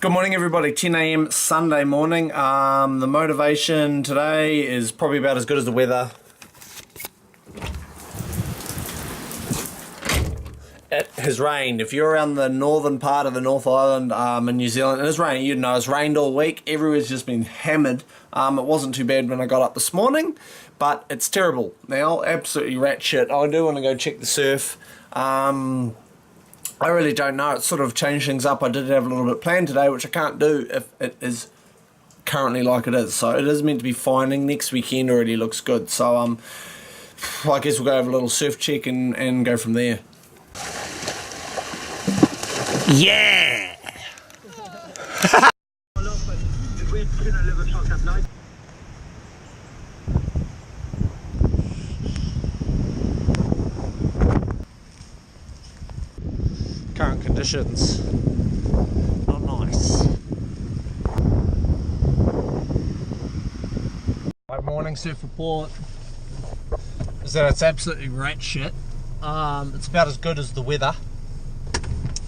Good morning everybody, 10 a.m. Sunday morning. The motivation today is probably about as good as the weather. It has rained. If you're around the northern part of the North Island in New Zealand, it has rained. You'd know it's rained all week. Everywhere's just been hammered. It wasn't too bad when I got up this morning, but it's terrible now. Absolutely rat shit. I do want to go check the surf. I really don't know. It's sort of changed things up. I did have a little bit planned today, which I can't do if it is currently like it is. So it is meant to be finding. Next weekend already looks good. So I guess we'll go have a little surf check and go from there. Yeah! Current conditions, not nice. My morning surf report is that it's absolutely rat shit. It's about as good as the weather,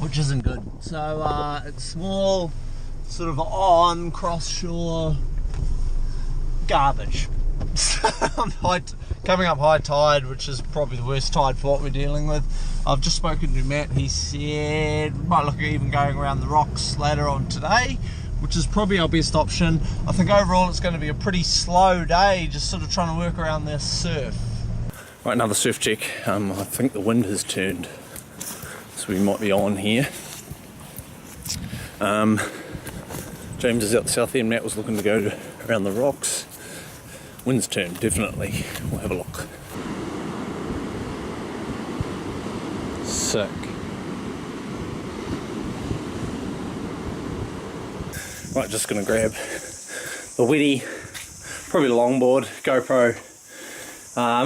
which isn't good. So it's small, sort of on cross shore garbage. Coming up high tide, which is probably the worst tide for what we're dealing with. I've just spoken to Matt. He said we might look at even going around the rocks later on today, which is probably our best option. I think overall it's going to be a pretty slow day, just sort of trying to work around this surf. Right, another surf check. I think the wind has turned, so we might be on here. James is out the south end. Matt was looking to go around the rocks. Wind's turned, definitely. We'll have a look. Sick. Right, just gonna grab the Wetty, probably the longboard, GoPro,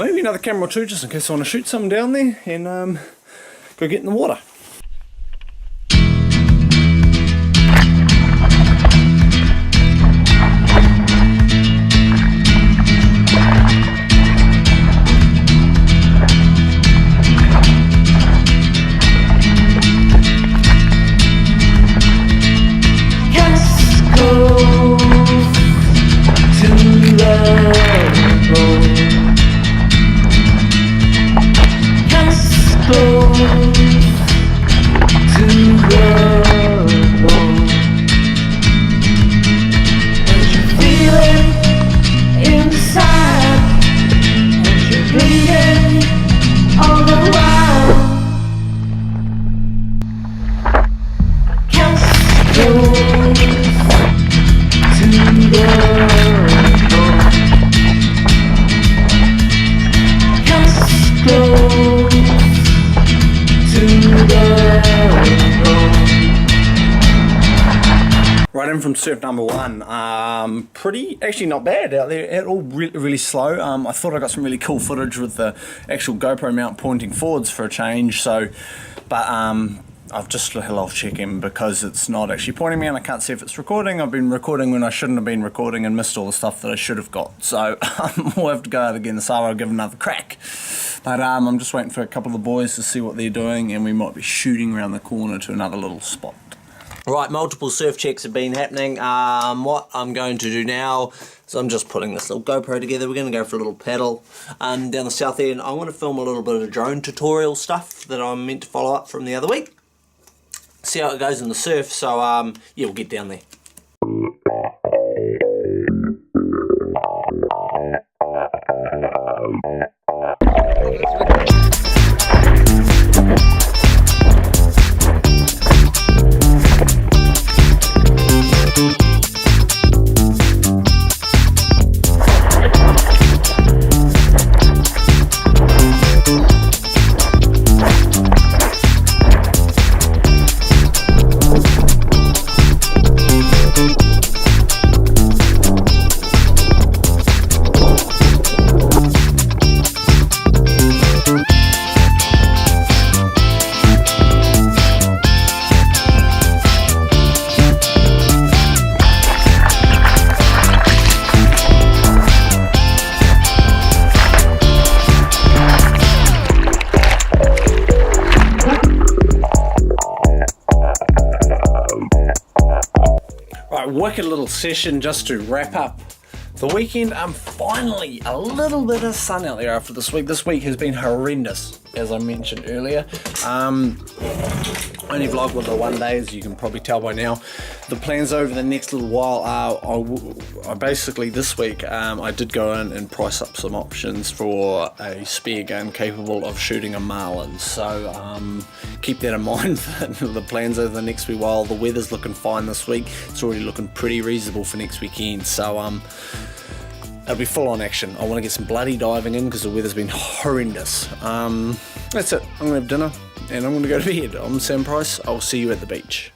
maybe another camera or two just in case I want to shoot something down there, and go get in the water. Right in from surf number one. Actually not bad out there. It all really slow. I thought I got some really cool footage with the actual GoPro mount pointing forwards for a change. So, but I've just held off checking because it's not actually pointing me and I can't see if it's recording. I've been recording when I shouldn't have been recording and missed all the stuff that I should have got. So we'll have to go out again, so I'll give it another crack. But I'm just waiting for a couple of the boys to see what they're doing, and we might be shooting around the corner to another little spot. Right, multiple surf checks have been happening. What I'm going to do now is I'm just putting this little GoPro together. We're going to go for a little paddle down the south end. I want to film a little bit of drone tutorial stuff that I'm meant to follow up from the other week. See how it goes in the surf. So yeah, we'll get down there. Right, wicked little session just to wrap up the weekend. Finally a little bit of sun out there after this week. This week has been horrendous, as I mentioned earlier. Only vlog with the one day, as you can probably tell by now. The plans over the next little while are, I basically this week I did go in and price up some options for a spear gun capable of shooting a marlin. So keep that in mind for the plans over the next wee while. The weather's looking fine this week. It's already looking pretty reasonable for next weekend. So it'll be full on action. I want to get some bloody diving in because the weather's been horrendous. That's it. I'm going to have dinner and I'm going to go to bed. I'm Sam Price. I'll see you at the beach.